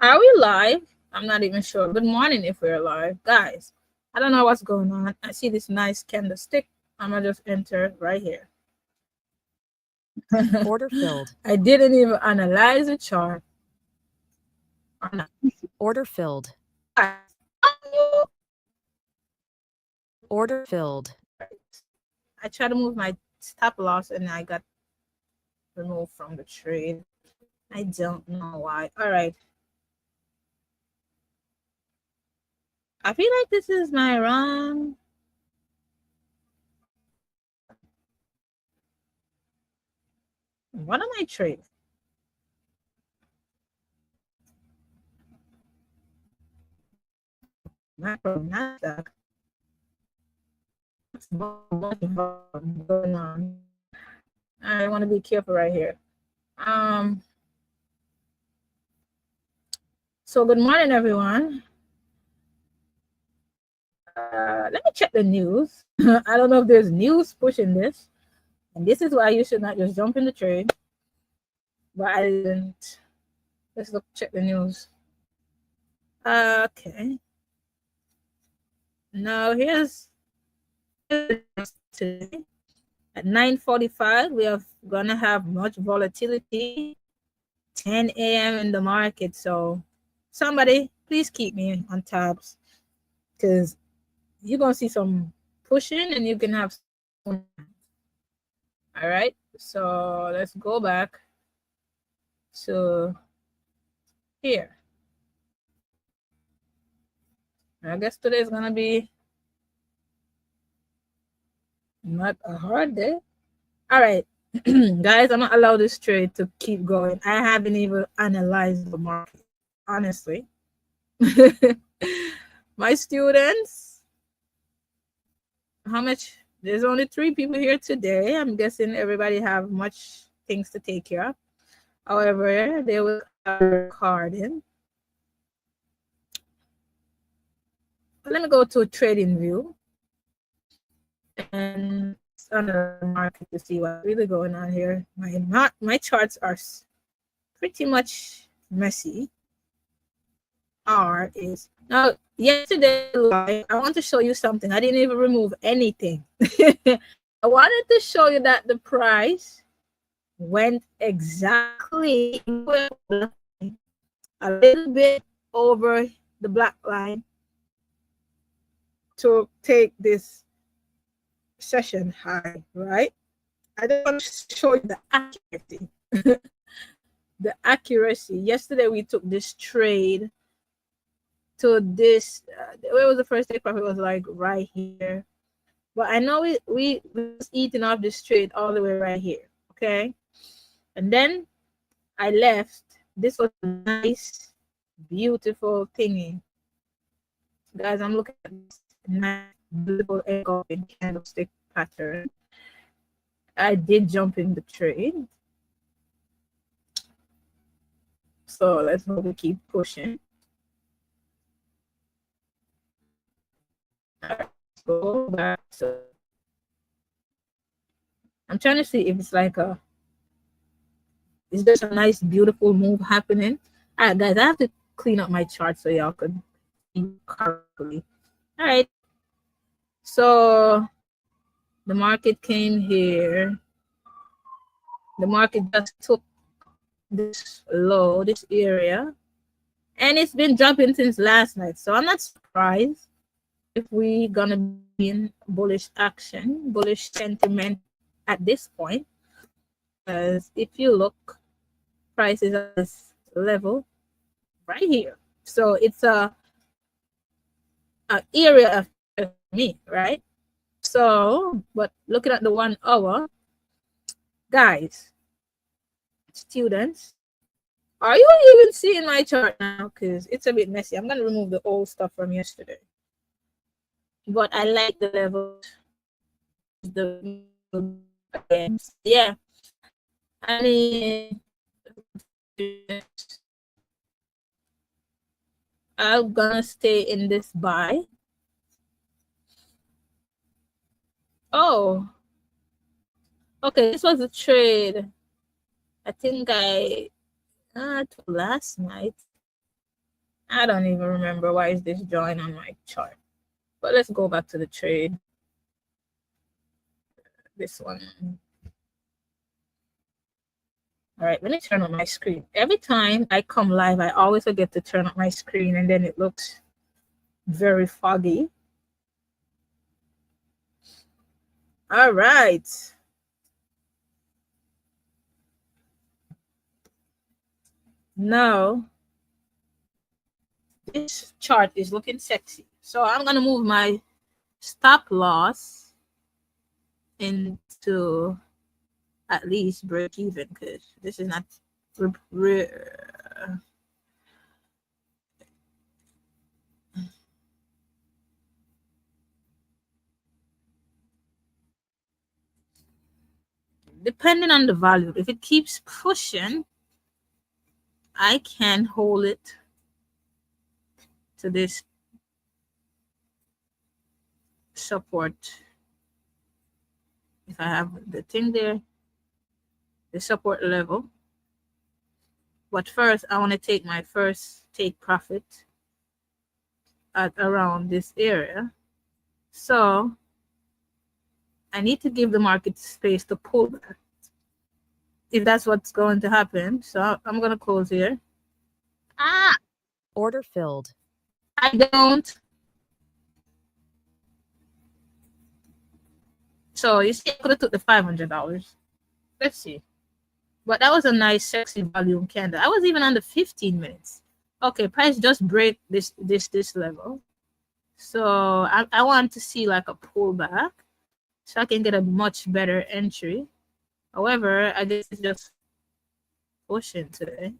Are we live? I'm not even sure. Good morning if we're live. Guys, I don't know what's going on. I see this nice candlestick. I'm going to just enter right here. Order filled. I didn't even analyze the chart. Or not. Order filled. Guys, Order filled. I tried to move my stop loss and I got removed from the trade. I don't know why. All right. I feel like this is my wrong. What am I trading? Macro Nasdaq. That's going on. I want to be careful right here. So good morning, everyone. Let me check the news. I don't know if there's news pushing this. And this is why you should not just jump in the trade. But I didn't. Let's look, check the news. Okay. Now here's today. At 9:45, we are gonna have much volatility. 10 a.m. in the market. So somebody, please keep me on tabs because you're gonna see some pushing and you can have some. All right, so let's go back to here. I guess today is gonna be not a hard day. All right, guys, I'm not allow this trade to keep going. I haven't even analyzed the market, honestly. My students, how much? There's only 3 people here today. I'm guessing everybody have much things to take care of. However, they will have a recording. Let me go to trading view and another market to see what's really going on here. My charts are pretty much messy. R is now yesterday live. I want to show you something. I didn't even remove anything. I wanted to show you that the price went exactly a little bit over the black line to take this session high, right? I just want to show you the accuracy. The accuracy. Yesterday we took this trade to this. Where was the first take profit? It was like right here. But I know we was eating off this trade all the way right here. Okay, and then I left. This was a nice, beautiful thingy, guys. I'm looking at this nice, beautiful engulfing candlestick pattern. I did jump in the trade. So let's hope we keep pushing. All right, let's go back. So I'm trying to see if it's like is there a nice, beautiful move happening? All right, guys, I have to clean up my chart so y'all could see correctly. All right. So the market came here. The market just took this low, this area, and it's been dropping since last night. So I'm not surprised if we gonna be in bullish action, bullish sentiment at this point. Because if you look, price is at this level right here. So it's a area of me, right? So, but looking at the 1 hour, guys, students, are you even seeing my chart now? Because it's a bit messy. I'm going to remove the old stuff from yesterday. But I like the level. Yeah. I mean, I'm going to stay in this buy. Oh. Okay, this was a trade. I think last night. I don't even remember why is this drawing on my chart. But let's go back to the trade. This one. All right, let me turn on my screen. Every time I come live, I always forget to turn on my screen and then it looks very foggy. All right. Now, this chart is looking sexy. So I'm going to move my stop loss into at least break even because this is not depending on the value. If it keeps pushing, I can hold it to this support. If I have the thing there, the support level. But first, I want to take my first take profit at around this area. So I need to give the market space to pull back if that's what's going to happen. So I'm going to close here. Order filled. I don't. So you see, I could have took the $500. Let's see. But that was a nice, sexy volume candle. I was even under 15 minutes. Okay, price just break this level. So I want to see like a pullback so I can get a much better entry. However, I guess it's just pushing today.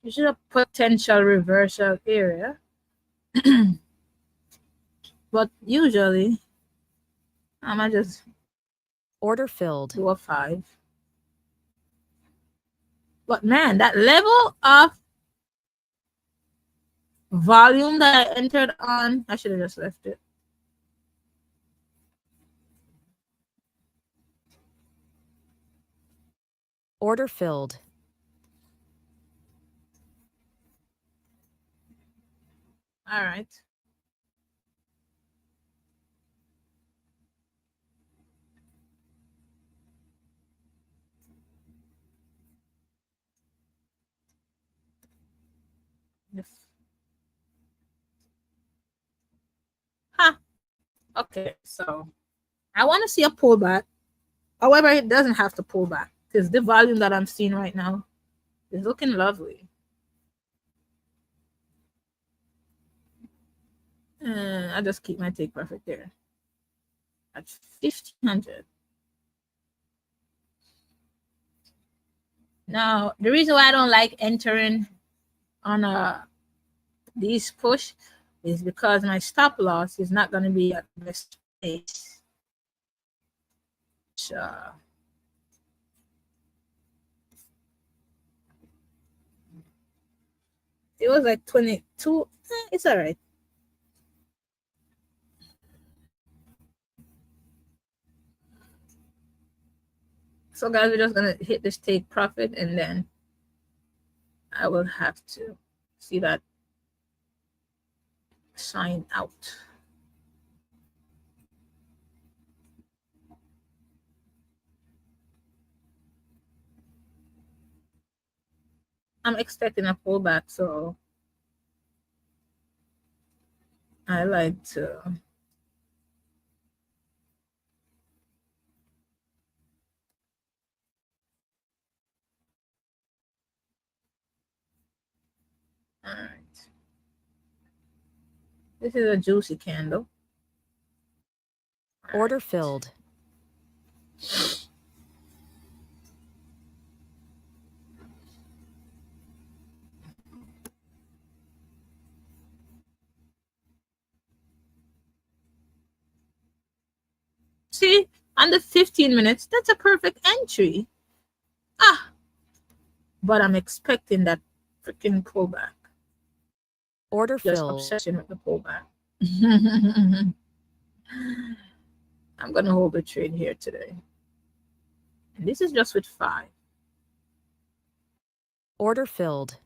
This is a potential reversal area. But usually, I might just Order filled. do a 5. But man, that level of volume that I entered on, I should have just left it. Order filled. All right. Yes. Huh. Okay, so I want to see a pullback. However, it doesn't have to pull back because the volume that I'm seeing right now is looking lovely. And I just keep my take profit there at 1500. Now, the reason why I don't like entering on these push is because my stop loss is not going to be at the best place. So, it was like 22. It's all right. So guys, we're just going to hit this take profit and then I will have to see that sign out. I'm expecting a pullback, so I like to all right. This is a juicy candle. Order filled. See, under 15 minutes, that's a perfect entry. Ah, but I'm expecting that freaking pullback. Order Just filled. obsession with the pullback. I'm going to hold the trade here today. And this is just with 5. Order filled.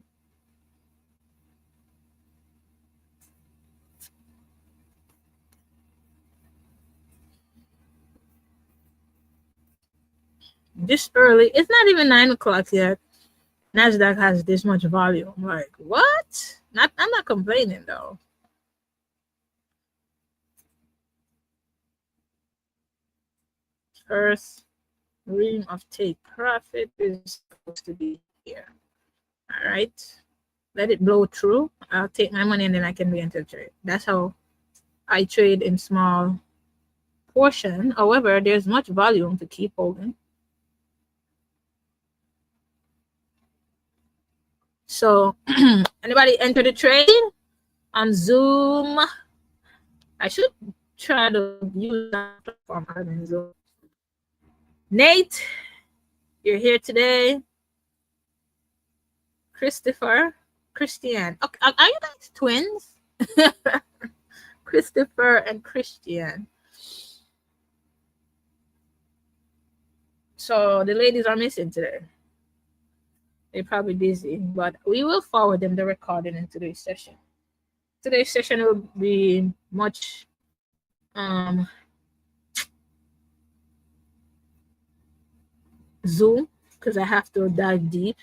This early, it's not even 9 o'clock yet. NASDAQ has this much volume. Like, what? I'm not complaining though. First ream of take profit is supposed to be here. All right. Let it blow through. I'll take my money and then I can re-enter the trade. That's how I trade in small portion. However, there's much volume to keep holding. So anybody enter the trade on Zoom? I should try to use that platform other than Zoom. Nate, you're here today. Christopher, Christian. Okay, are you guys twins? Christopher and Christian. So the ladies are missing today. They're probably busy, but we will forward them the recording in today's session. Today's session will be much Zoom because I have to dive deep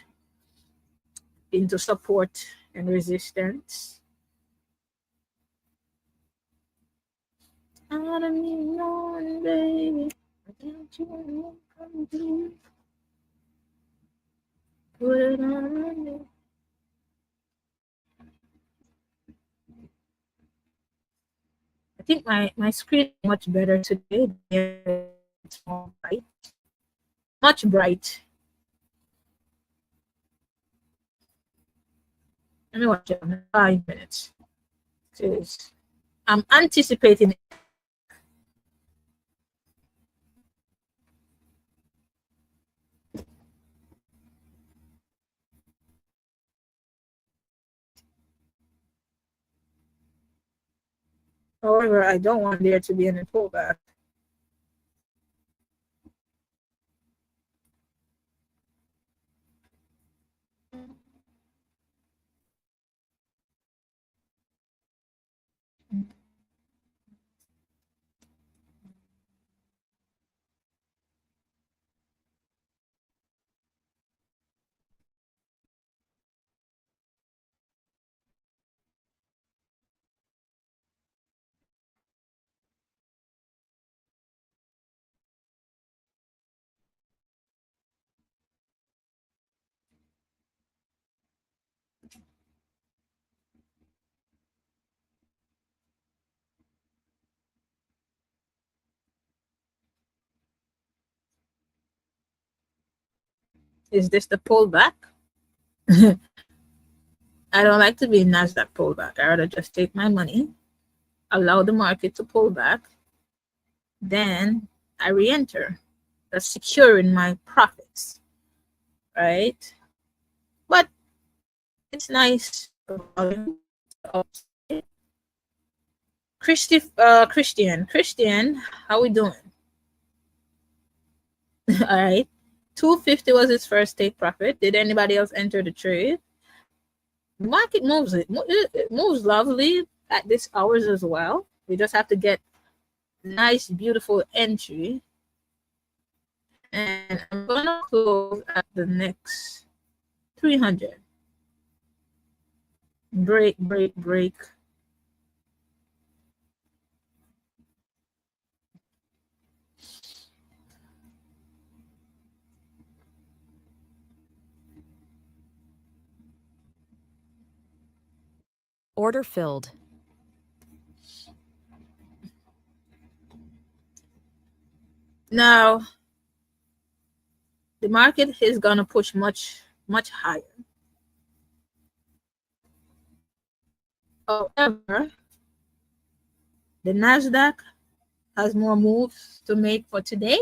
into support and resistance. I don't need no one, baby. Don't you come to put it on me. I think my screen is much better today. It's more bright. Much bright. Let me watch it in 5 minutes. I'm anticipating. However, I don't want there to be any pullback. Is this the pullback? I don't like to be in NASDAQ pullback. I rather just take my money, allow the market to pull back, then I re-enter. That's securing my profits, right? But it's nice. Christian, how we doing? All right. 250 was his first take profit. Did anybody else enter the trade? The market moves it moves lovely at this hours as well. We just have to get nice, beautiful entry. And I'm gonna close at the next 300. Break. Order filled. Now, the market is gonna push much higher. However, the Nasdaq has more moves to make for today,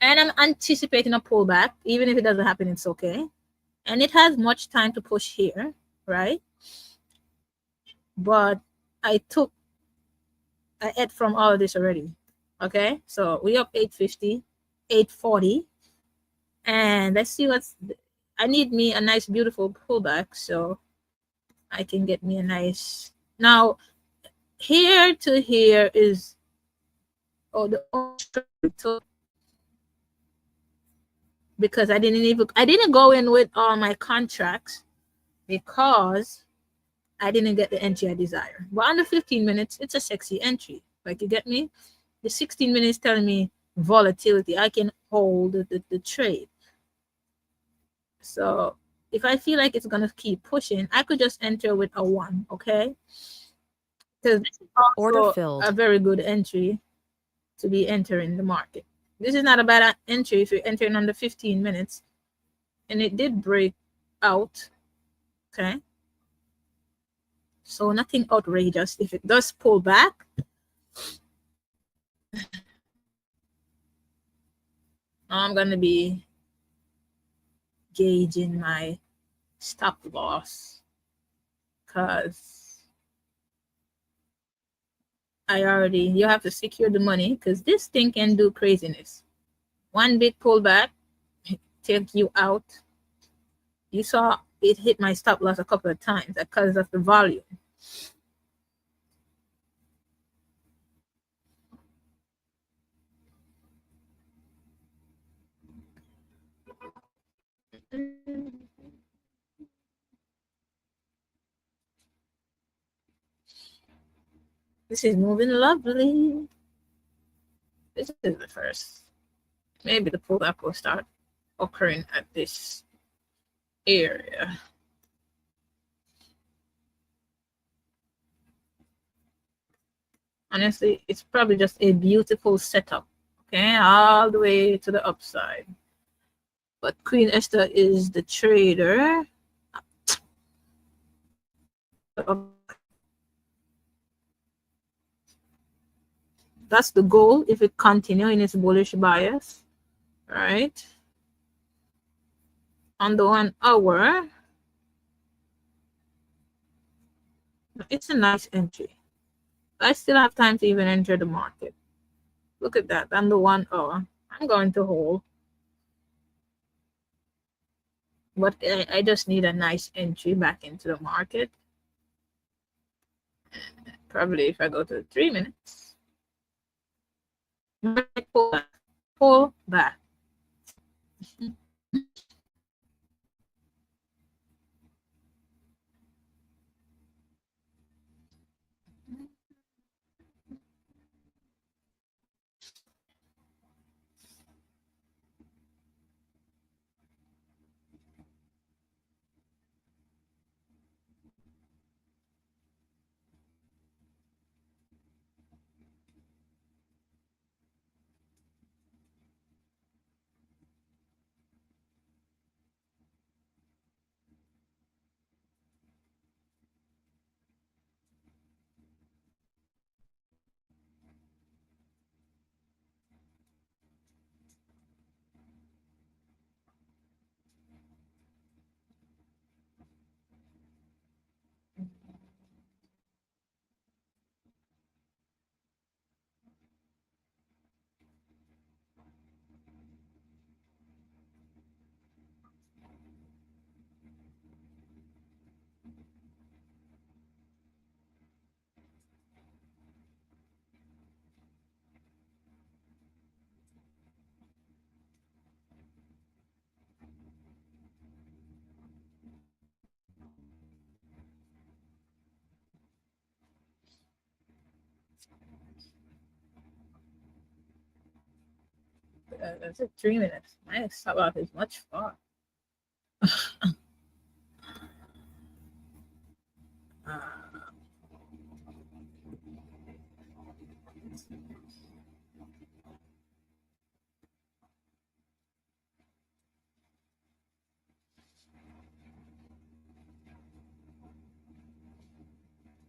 and I'm anticipating a pullback. Even if it doesn't happen, it's okay. And it has much time to push here, right? But I ate from all of this already. Okay, so we up 850, 840, and let's see what's. I need me a nice, beautiful pullback so I can get me a nice. Now, here to here is the took, because I didn't go in with all my contracts because I didn't get the entry I desire. But under 15 minutes, it's a sexy entry. Like, you get me? The 16 minutes telling me volatility. I can hold the trade. So if I feel like it's gonna keep pushing, I could just enter with a 1, okay? Because this is Order also filled. a very good entry to be entering the market. This is not a bad entry if you're entering under 15 minutes. And it did break out, okay? So nothing outrageous. If it does pull back, I'm gonna be gauging my stop loss, because you have to secure the money, because this thing can do craziness. One big pullback, take you out. You saw it hit my stop loss a couple of times because of the volume. This is moving lovely. This is the first. Maybe the pullback will start occurring at this area. Honestly, it's probably just a beautiful setup, okay, all the way to the upside. But Queen-Esther is the trader. That's the goal if it continues in its bullish bias, right? On the 1 hour, it's a nice entry. I still have time to even enter the market. Look at that, on the 1 hour. I'm going to hold. But I just need a nice entry back into the market. Probably if I go to 3 minutes. Pull back. Pull back. That's it, 3 minutes. My stop loss is much far.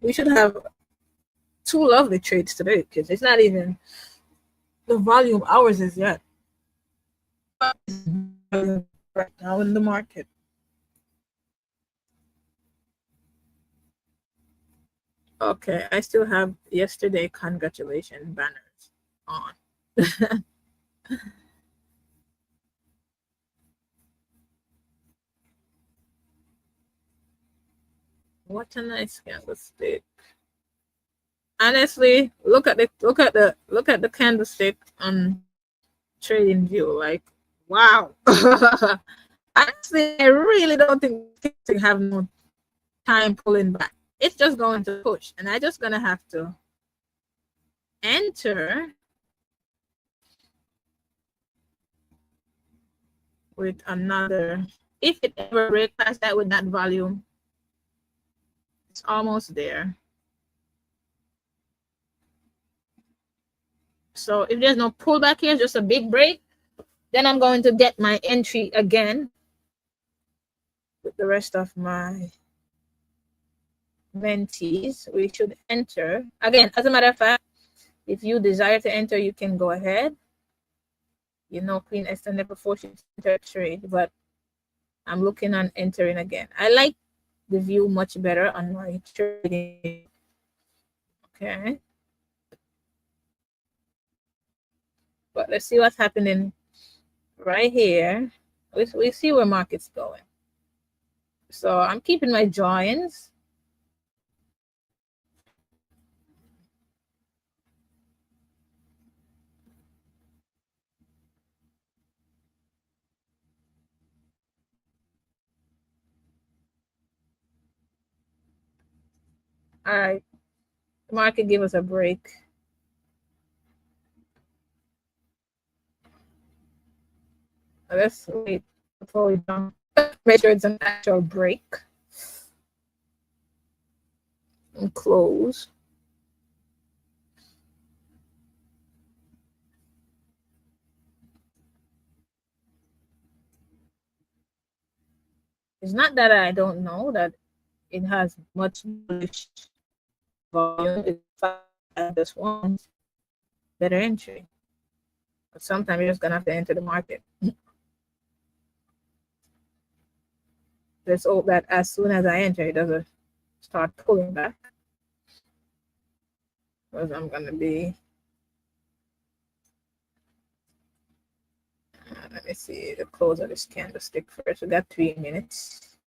We should have two lovely trades today because it's not even the volume hours is yet. Right now in the market. Okay, I still have yesterday congratulations banners on. What a nice candlestick. Honestly, look at the candlestick on trading view. Like, wow. Honestly, I really don't think to have no time pulling back. It's just going to push, and I just gonna have to enter with another. If it ever breaks past that with that volume, it's almost there. So if there's no pullback here, just a big break, then I'm going to get my entry again with the rest of my mentees. We should enter again. As a matter of fact, if you desire to enter, you can go ahead. You know, Queen-Esther never forced you to enter a trade, but I'm looking on entering again. I like the view much better on my trading. Okay. But let's see what's happening right here. We see where market's going. So I'm keeping my joins. All right. The market give us a break. Let's wait before we jump. Make sure it's an actual break. And close. It's not that I don't know that it has much volume. It's just one better entry. But sometimes you're just gonna have to enter the market. Let's hope that as soon as I enter, it doesn't start pulling back. Because I'm gonna be let me see the close of this candlestick first. We got 3 minutes.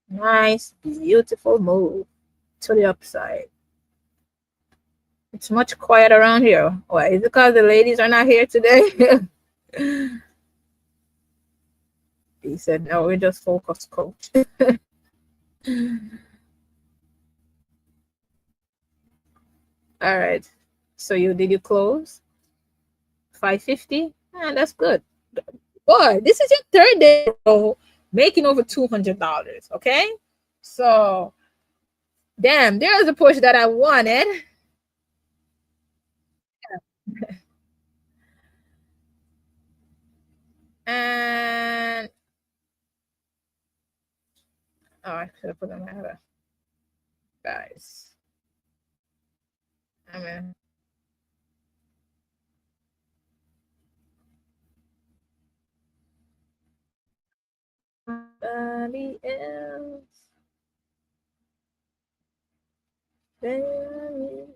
Nice, beautiful move to the upside. It's much quiet around here. Why? Is it because the ladies are not here today? He said, no, we're just focus coach. All right. So did you close? 550? Ah, that's good. Boy, this is your third day making over $200. Okay. So damn, there's a push that I wanted. And oh, I should have put on my other guys. I mean, somebody else. There is.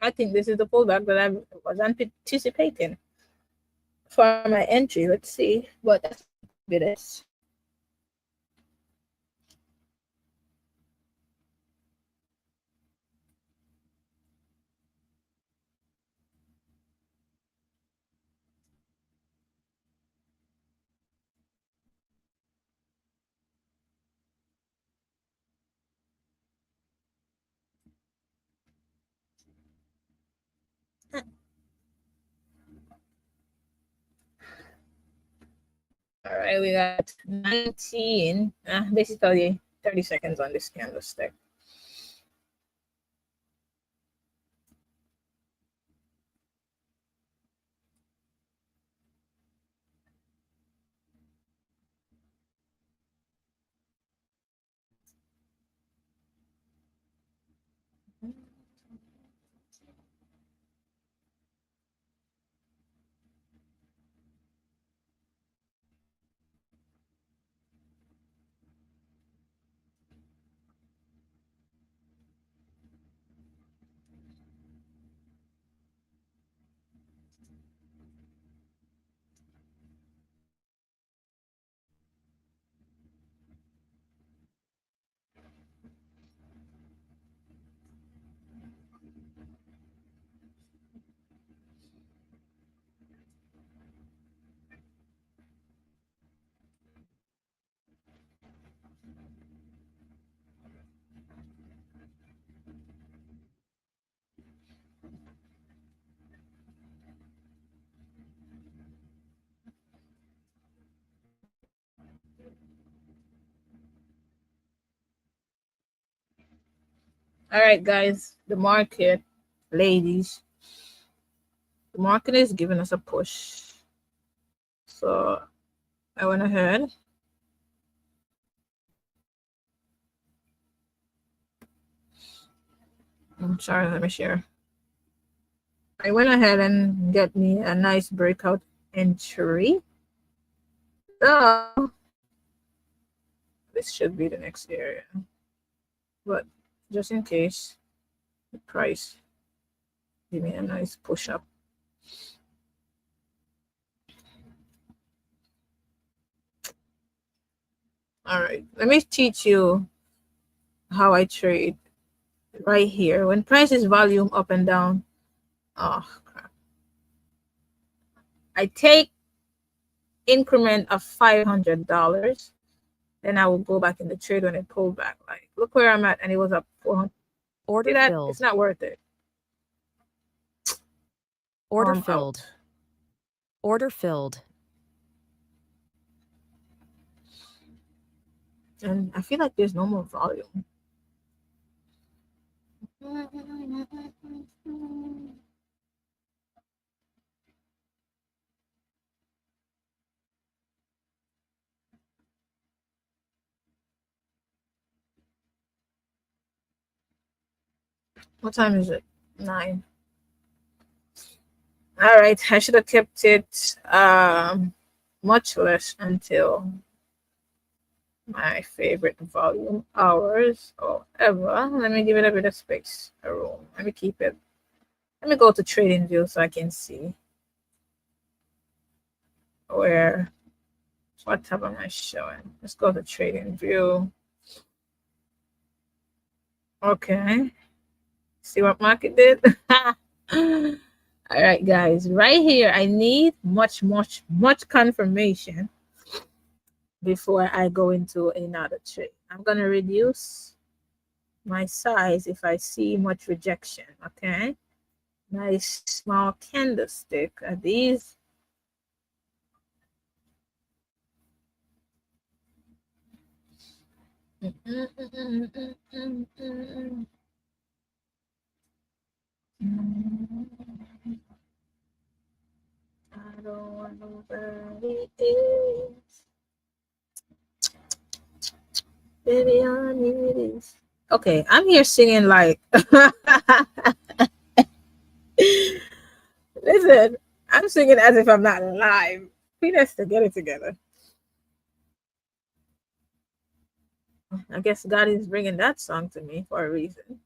I think this is the pullback that I was anticipating for my entry. Let's see what that's it is. All right, we got 19, basically 30 seconds on this candlestick. All right, guys, the market, ladies, the market is giving us a push. So I went ahead. I'm sorry, let me share. I went ahead and get me a nice breakout entry. So this should be the next area. But just in case the price give me a nice push up. All right, let me teach you how I trade right here. When price is volume up and down, oh crap. I take increment of $500, then I will go back in the trade when it pulled back. Like, look where I'm at, and it was up 400. Order See that? filled. It's not worth it. Order filled. Out. Order filled. And I feel like there's no more volume. What time is it? 9. All right, I should have kept it much less until my favorite volume hours or ever. Let me give it a bit of space, a room. Let me keep it. Let me go to trading view so I can see where, what tab am I showing? Let's go to trading view. Okay. See what market did? All right, guys, right here, I need much confirmation before I go into another trade. I'm going to reduce my size if I see much rejection, okay? Nice small candlestick. Are these? I don't want nobody else. Baby, I need this. Okay, I'm here singing like listen, I'm singing as if I'm not live. Queen-Esther, get it together. I guess God is bringing that song to me for a reason.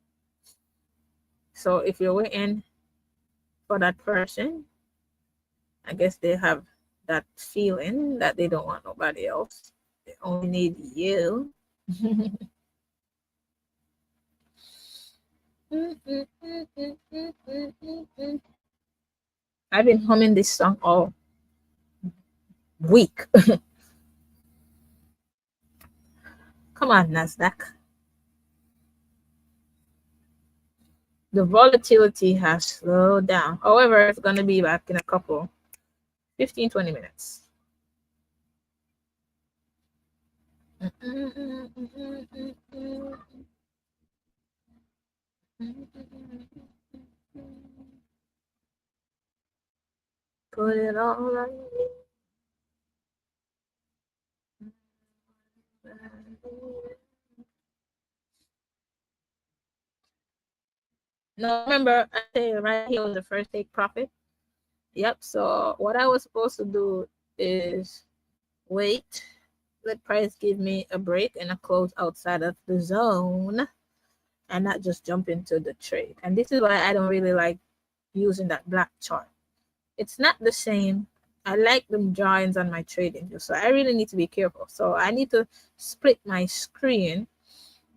So if you're waiting for that person. I guess they have that feeling that they don't want nobody else. They only need you. I've been humming this song all week. Come on, NASDAQ. The volatility has slowed down. However, it's going to be back in a couple 15-20 minutes. Put it all on me. Now remember, I say right here was the first take profit. Yep. So what I was supposed to do is wait, let price give me a break and a close outside of the zone, and not just jump into the trade. And this is why I don't really like using that black chart. It's not the same. I like the drawings on my trading view, so I really need to be careful. So I need to split my screen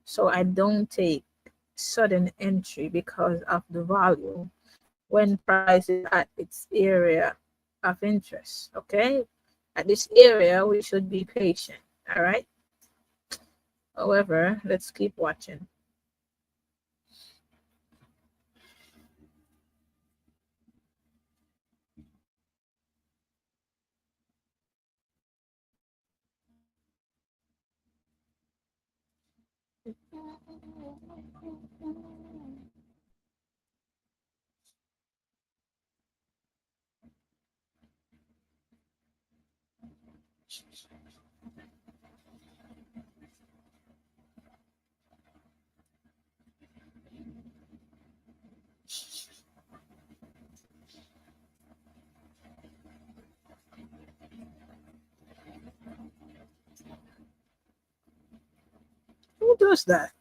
so I don't take sudden entry because of the volume when price is at its area of interest. Okay, at this area we should be patient. All right. However, let's keep watching. Who does that?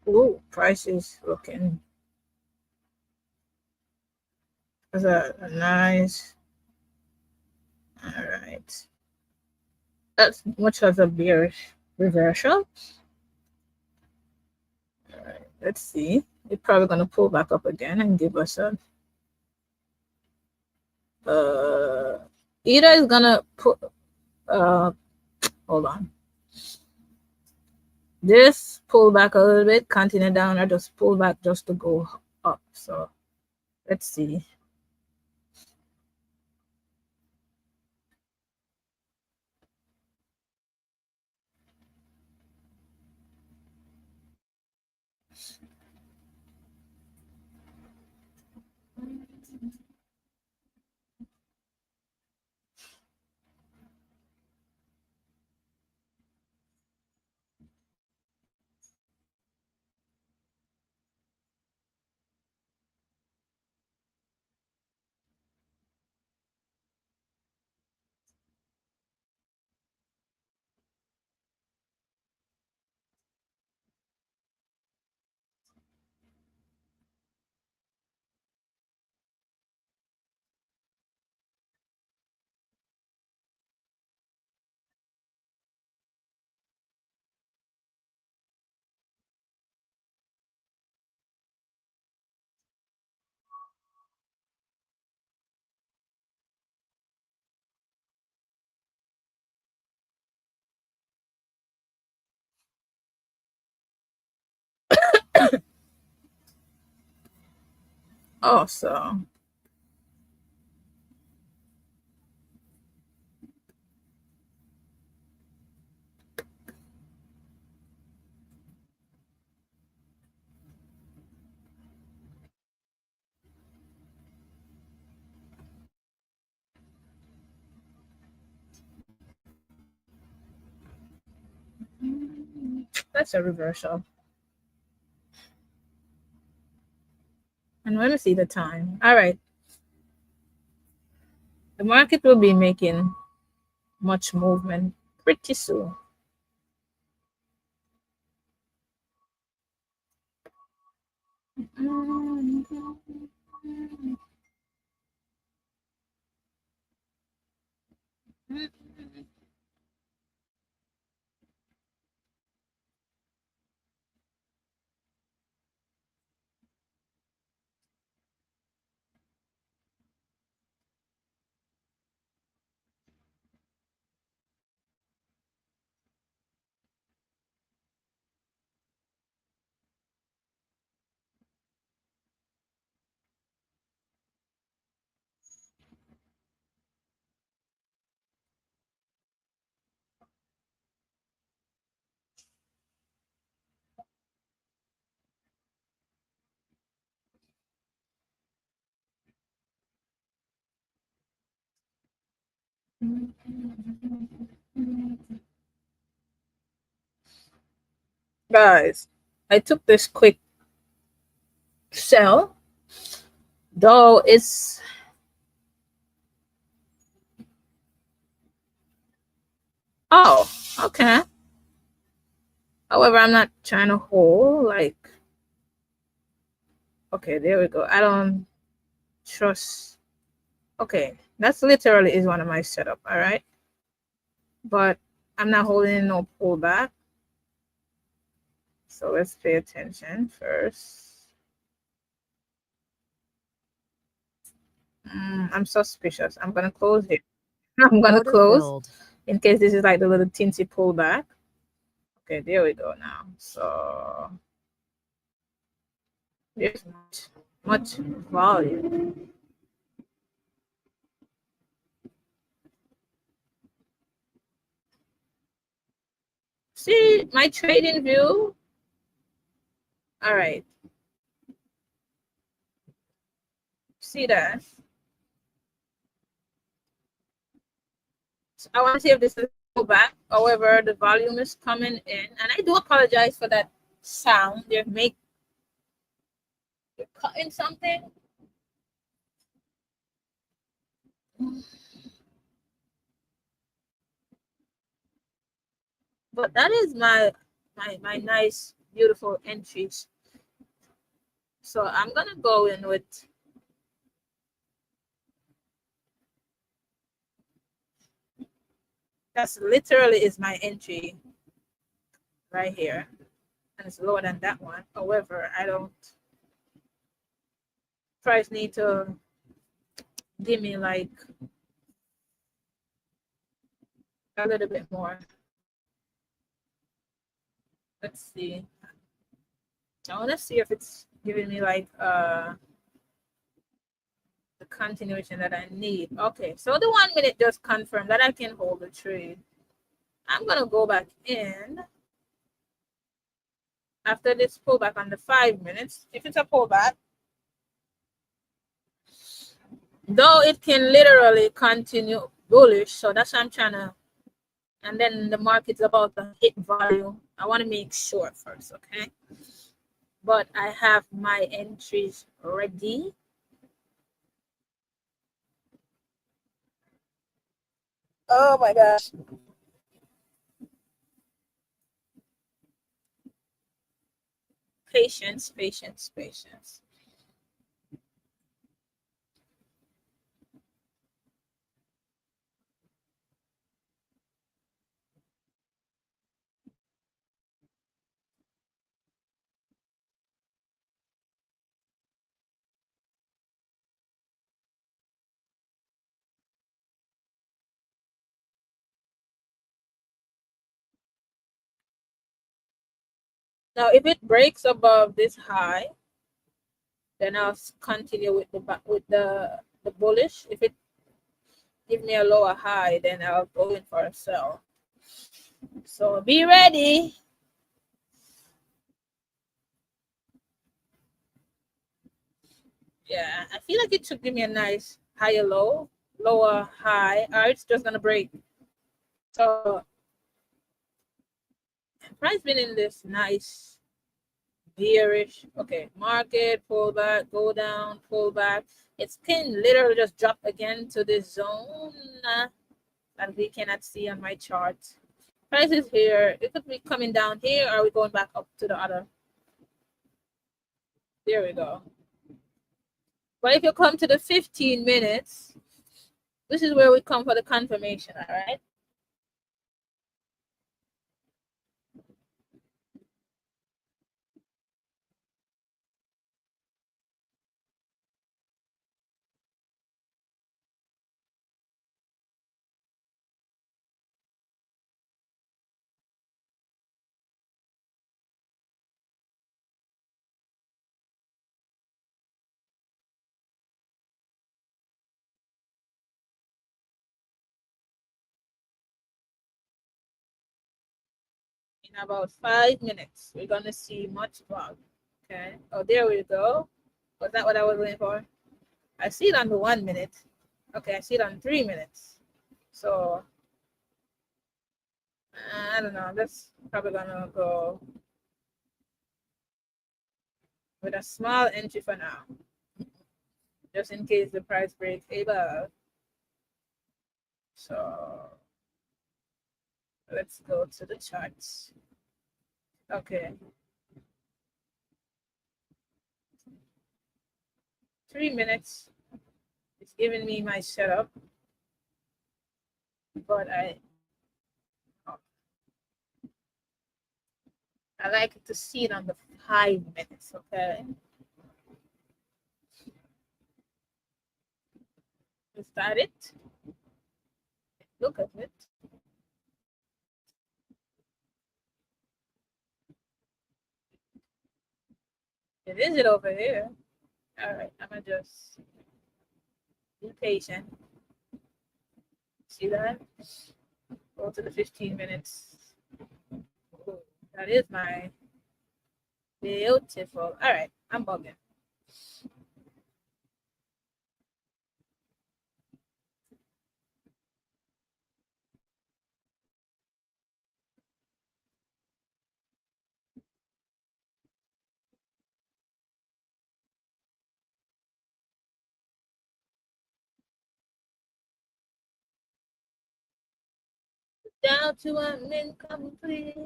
Ooh, prices looking as a nice. All right. That's much as a bearish reversal. All right. Let's see. It's probably going to pull back up again and give us a either is gonna put hold on. This pull back a little bit, continue down, or just pull back just to go up. So let's see. Oh, so that's a reversal. And let me see the time. All right. The market will be making much movement pretty soon. Guys, I took this quick sell, though it's oh, okay. However, I'm not trying to hold like okay, there we go. I don't trust. Okay, that's literally is one of my setup. All right, but I'm not holding no pullback. So let's pay attention first. I'm suspicious. I'm gonna close it. I'm gonna Order close filled. in case this is like the little teensy pullback. Okay, there we go now. So there's much volume. See my trading view? All right. See that? So I want to see if this is go back. However, the volume is coming in, and I do apologize for that sound. You're cutting something. But that is my nice, beautiful entries. So I'm gonna go in with that's literally is my entry right here, and it's lower than that one. However, I don't price need to give me like a little bit more. Let's see. I want to see if it's giving me like the continuation that I need. Okay, so the 1 minute just confirmed that I can hold the trade. I'm gonna go back in after this pullback on the 5 minutes. If it's a pullback, though it can literally continue bullish, so that's what I'm trying to. And then the market's about to hit volume. I want to make sure first, okay? But I have my entries ready. Oh my gosh. Patience, patience, patience. Now, if it breaks above this high, then I'll continue with the bullish. If it give me a lower high, then I'll go in for a sell. So be ready. Yeah, I feel like it should give me a nice higher low, lower high, or it's just gonna break. So price been in this nice bearish. Okay, market pull back, go down, pull back. It can literally just drop again to this zone that we cannot see on my chart. Price is here. It could be coming down here, or are we going back up to the other? There we go. But if you come to the 15 minutes, this is where we come for the confirmation, all right? In about 5 minutes, we're gonna see much volume. Okay. Oh, there we go. Was that what I was waiting for? I see it on the 1 minute. Okay, I see it on 3 minutes. So I don't know. That's probably gonna go with a small entry for now, just in case the price breaks above. So let's go to the charts. Okay. 3 minutes. It's giving me my setup, but I like to see it on the 5 minutes. Okay. Is that it? Look at it. Is it over here? All right, I'm gonna just be patient. See that? Go to the 15 minutes. Ooh, that is my beautiful. All right, I'm bugging. Down to an incomplete.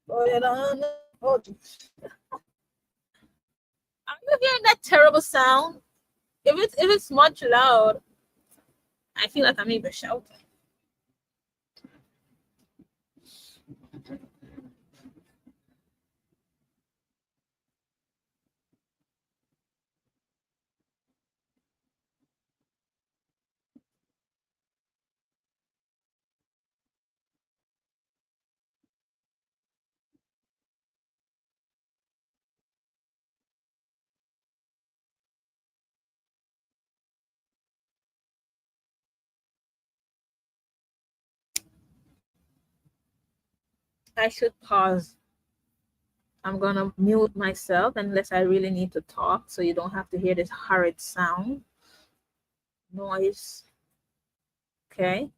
Put it on. Oh, are you hearing that terrible sound? If it's much loud, I feel like I'm even shouting. I should pause. I'm gonna mute myself unless I really need to talk, so you don't have to hear this horrid sound noise. Okay.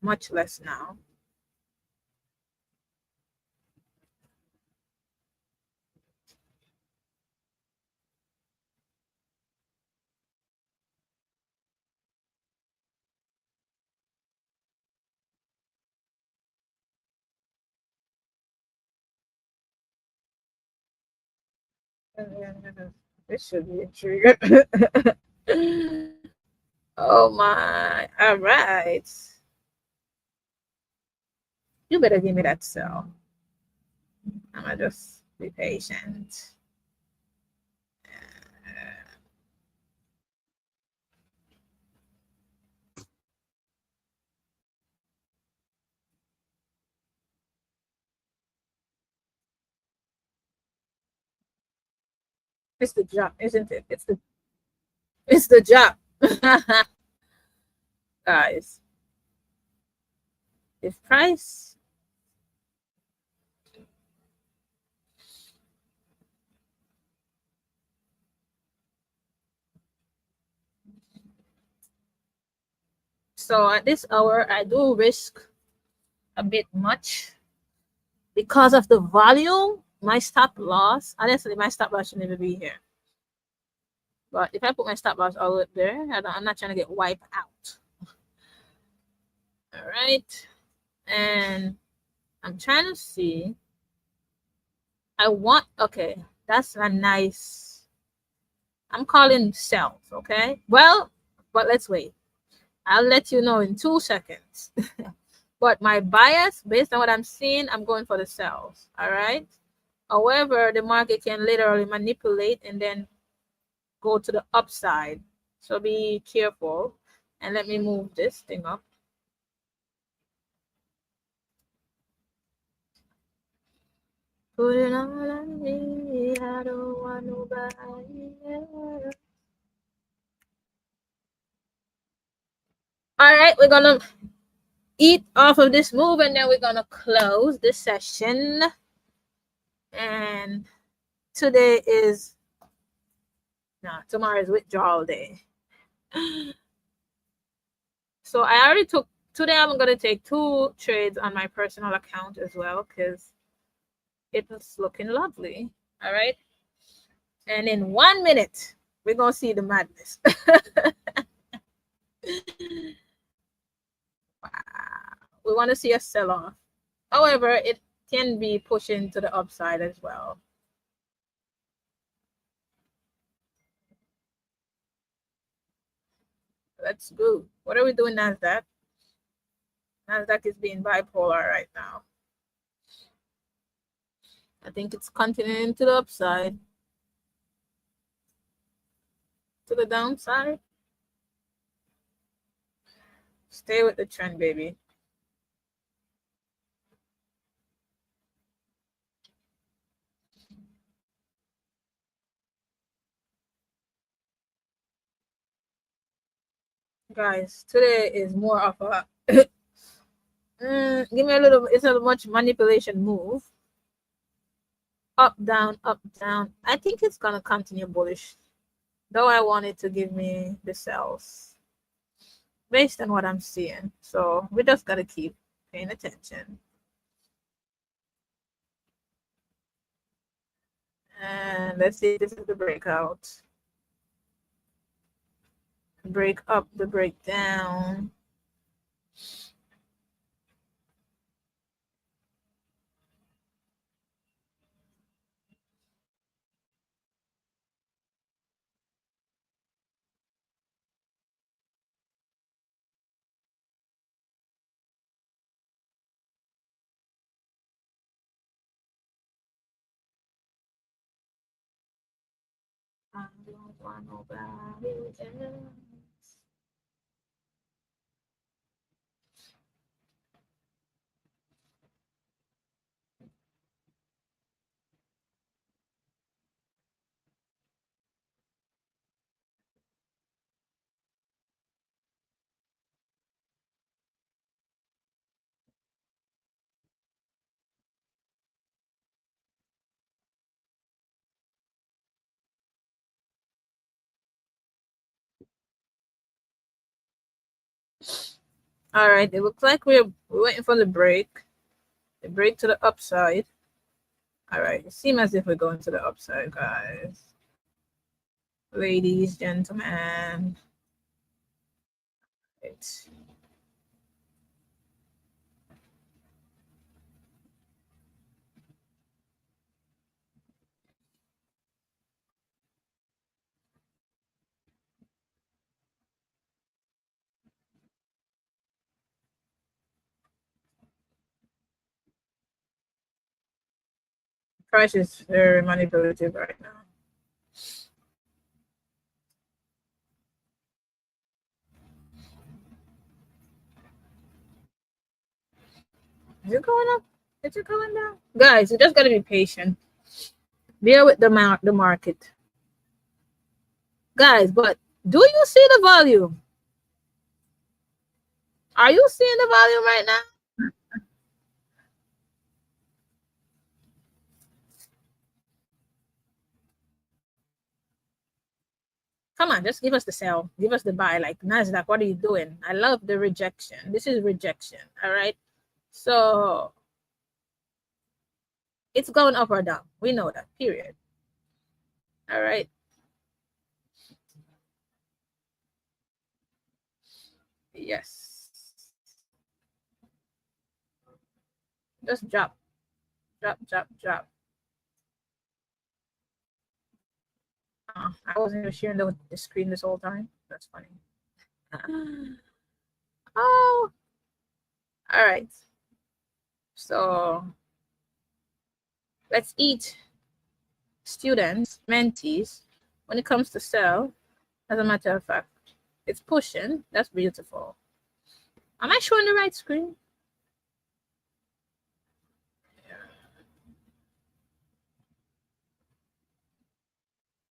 Much less now. This should be a trigger. Oh my. All right. You better give me that cell. I'm gonna just be patient. It's the job, isn't it? It's the job. Guys. If price so at this hour I do risk a bit much because of the volume. My stop loss, honestly, my stop loss shouldn't even be here. But if I put my stop loss all up there, I'm not trying to get wiped out. All right. And I'm trying to see. Okay, that's a nice, I'm calling self, okay? Well, but let's wait. I'll let you know in 2 seconds. But my bias, based on what I'm seeing, I'm going for the sells, all right? However, the market can literally manipulate and then go to the upside. So be careful. And let me move this thing up. Put it all on me. I don't want nobody else. All right, we're gonna eat off of this move and then we're gonna close this session. And today is tomorrow is withdrawal day. So I already took today. I'm gonna take 2 trades on my personal account as well because it's looking lovely. All right. And in 1 minute, we're gonna see the madness. Wow. We want to see a sell-off. However, it can be pushing to the upside as well. Let's go. What are we doing, NASDAQ? NASDAQ is being bipolar right now. I think it's continuing to the upside. To the downside. Stay with the trend, baby. Guys, today is more of a give me a little. It's a much manipulation move. Up, down, up, down. I think it's gonna continue bullish, though I want it to give me the sells based on what I'm seeing. So we just gotta keep paying attention. And let's see if this is the breakout. Break up, the breakdown. I don't want nobody else. All right, it looks like we're waiting for the break. The break to the upside. All right, it seems as if we're going to the upside, guys. Ladies, gentlemen. Right. Price is very manipulative right now. Is it going up? Is it going down? Guys, you just gotta be patient. Bear with the market. Guys, but do you see the volume? Are you seeing the volume right now? Come on, just give us the sell. Give us the buy. Like NASDAQ, what are you doing? I love the rejection. This is rejection. All right. So it's going up or down. We know that, period. All right. Yes. Just drop. Drop, drop, drop. I wasn't even sharing the screen this whole time. That's funny. Oh. All right. So let's eat students, mentees, when it comes to sell. As a matter of fact, it's pushing. That's beautiful. Am I showing the right screen?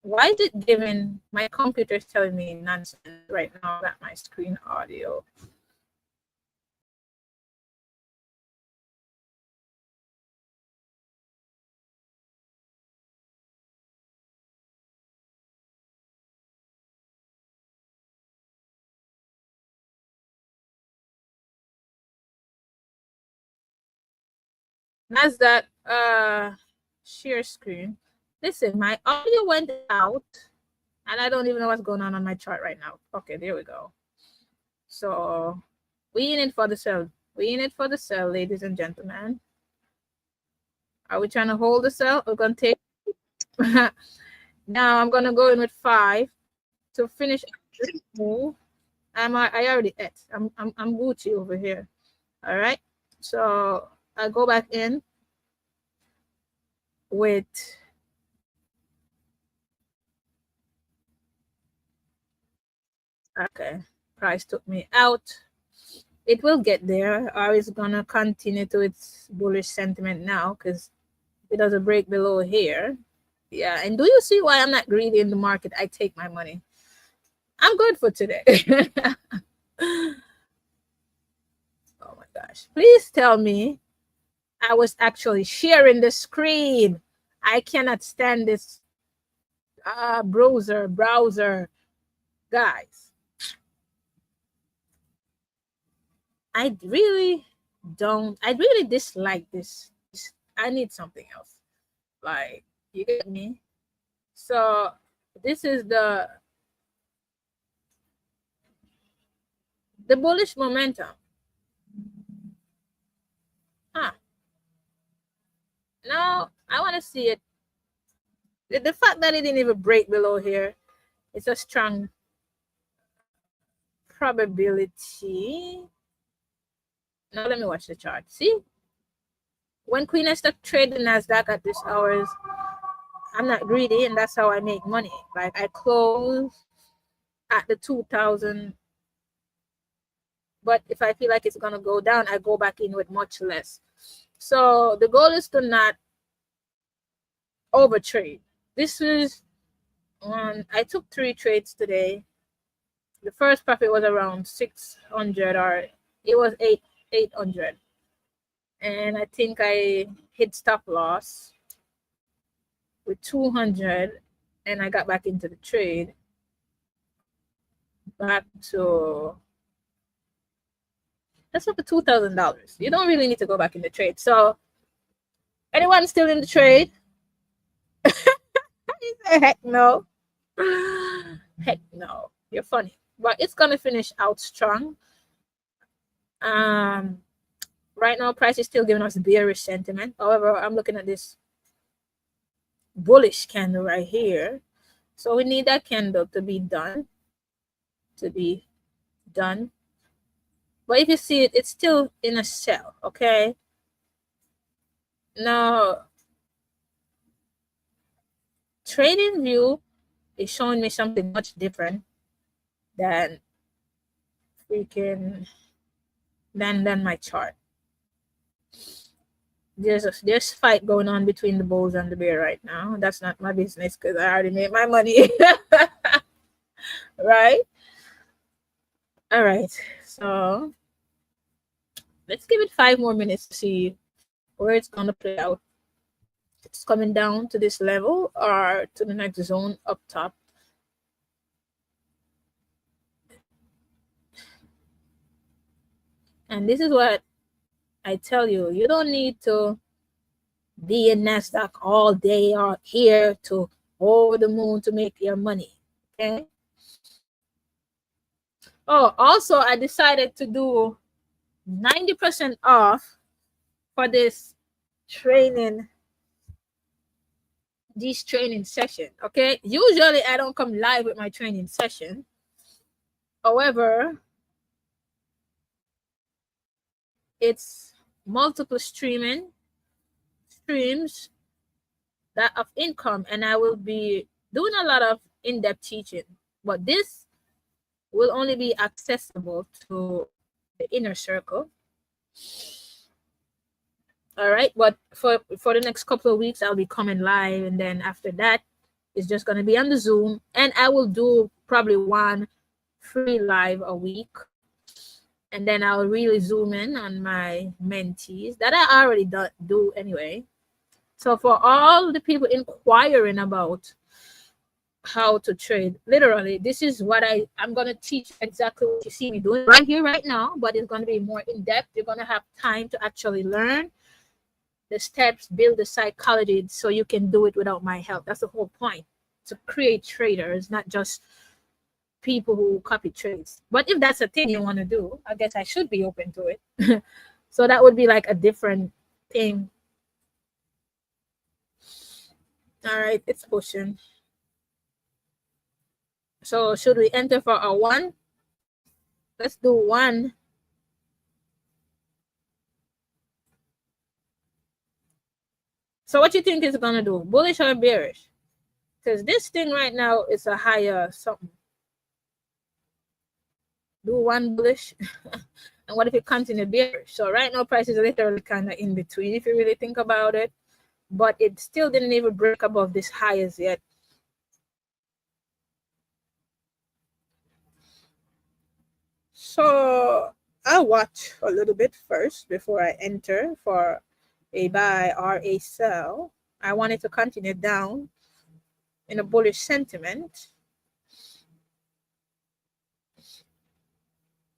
Why is it giving my computer is telling me nonsense right now that my screen audio? NASDAQ share screen. Listen, my audio went out and I don't even know what's going on my chart right now. Okay, there we go. So we in it for the sell. We in it for the sell, ladies and gentlemen. Are we trying to hold the sell? We're gonna take now I'm gonna go in with 5 to finish this move. I already ate. I'm Gucci over here. All right. So I go back in with okay. Price took me out. It will get there, or it's gonna continue to its bullish sentiment now because it does a break below here. Yeah, and do you see why I'm not greedy in the market? I take my money. I'm good for today. Oh my gosh. Please tell me I was actually sharing the screen. I cannot stand this browser. Guys, I really I really dislike this. I need something else. Like, you get me? So this is the bullish momentum. Huh. Now I want to see it. The fact that it didn't even break below here, it's a strong probability. Now let me watch the chart. See, when Queen-Esther trade the Nasdaq at this hours, I'm not greedy, and that's how I make money. Like, I close at the 2000, but if I feel like it's gonna go down, I go back in with much less. So the goal is to not overtrade. This is I took 3 trades today. The first profit was around 600, or it was 800, and I think I hit stop loss with 200, and I got back into the trade. Back to that's up to $2,000. You don't really need to go back in the trade. So anyone still in the trade? Heck no. Heck no. You're funny. But it's gonna finish out strong. Right now price is still giving us bearish sentiment. However, I'm looking at this bullish candle right here. So we need that candle to be done. But if you see it, it's still in a sell, okay? Now, trading view is showing me something much different than my chart. There's fight going on between the bulls and the bear right now. That's not my business because I already made my money. Right? All right. So let's give it 5 more minutes to see where it's gonna play out. It's coming down to this level or to the next zone up top. And this is what I tell you. You don't need to be in NASDAQ all day or here to over the moon to make your money. Okay. Oh, also I decided to do 90% off for this training session. Okay. Usually I don't come live with my training session. However, it's multiple streams that of income, and I will be doing a lot of in-depth teaching, but this will only be accessible to the inner circle. All right, but for the next couple of weeks I'll be coming live, and then after that it's just going to be on the Zoom, and I will do probably 1 free live a week, and then I'll really zoom in on my mentees that I already do anyway. So for all the people inquiring about how to trade, literally, this is what I'm going to teach exactly what you see me doing right here, right now, but it's going to be more in-depth. You're going to have time to actually learn the steps, build the psychology so you can do it without my help. That's the whole point, to create traders, not just people who copy trades. But if that's a thing you want to do, I guess I should be open to it. So that would be like a different thing. All right, it's pushing. So should we enter for a 1? Let's do 1. So what you think it's gonna do, bullish or bearish? Because this thing right now is a higher something. Do 1 bullish. And what if it continue bearish? So right now price is literally kind of in between if you really think about it, but it still didn't even break above this highest yet. So watch a little bit first before I enter for a buy or a sell. I want it to continue down in a bullish sentiment.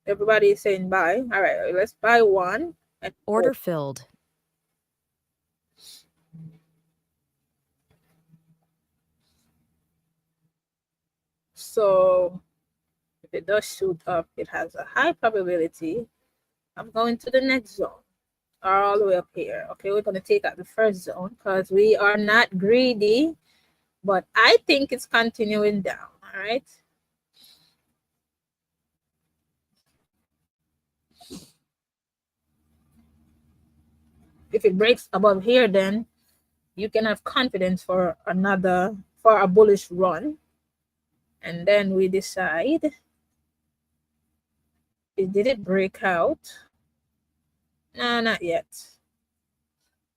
Everybody is saying buy. All right, let's buy one. And Order filled. so if it does shoot up, it has a high probability of going to the next zone all the way up here. Okay, we're going to take out the first zone because we are not greedy, but I think it's continuing down. All right. If it breaks above here, then you can have confidence for a bullish run. And then we decide, did it break out? No, not yet.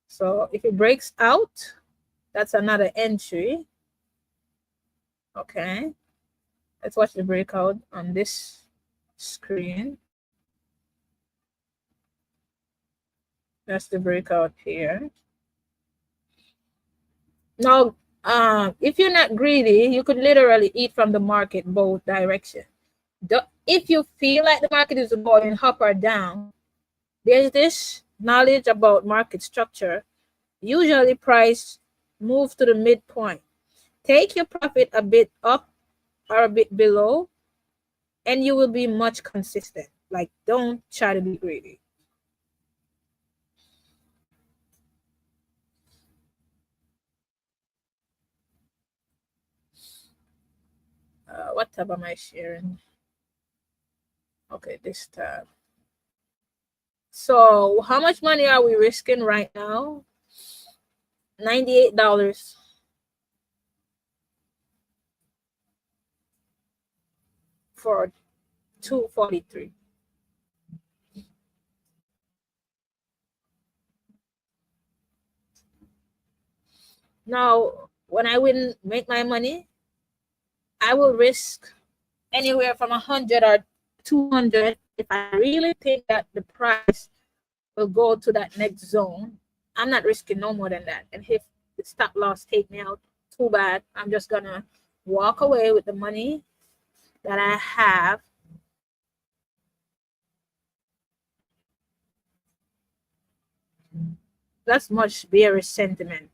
So if it breaks out, that's another entry. Okay. Let's watch the breakout on this screen. That's the breakout here. Now, if you're not greedy, you could literally eat from the market both directions. If you feel like the market is going up or down, there's this knowledge about market structure. Usually price moves to the midpoint. Take your profit a bit up or a bit below, and you will be much consistent. Like, don't try to be greedy. What tab am I sharing? Okay, this tab. So how much money are we risking right now? $98 for 243. Now, when I win, make my money, I will risk anywhere from 100 or 200 if I really think that the price will go to that next zone. I'm not risking no more than that. And if the stop loss take me out, too bad. I'm just gonna walk away with the money that I have. That's much bearish sentiment.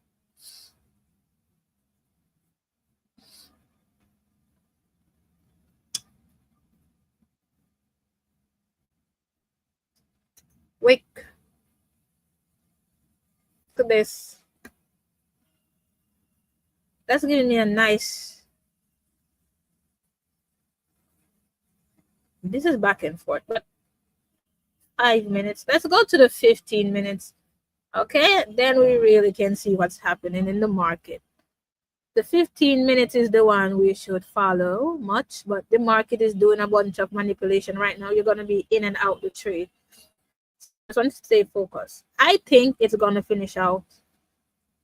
Wick. Look at this. That's giving me a nice. This is back and forth, but 5 minutes. Let's go to the 15 minutes. Okay, then we really can see what's happening in the market. The 15 minutes is the one we should follow much, but the market is doing a bunch of manipulation right now. You're going to be in and out the trade. So I just want to stay focused. I think it's going to finish out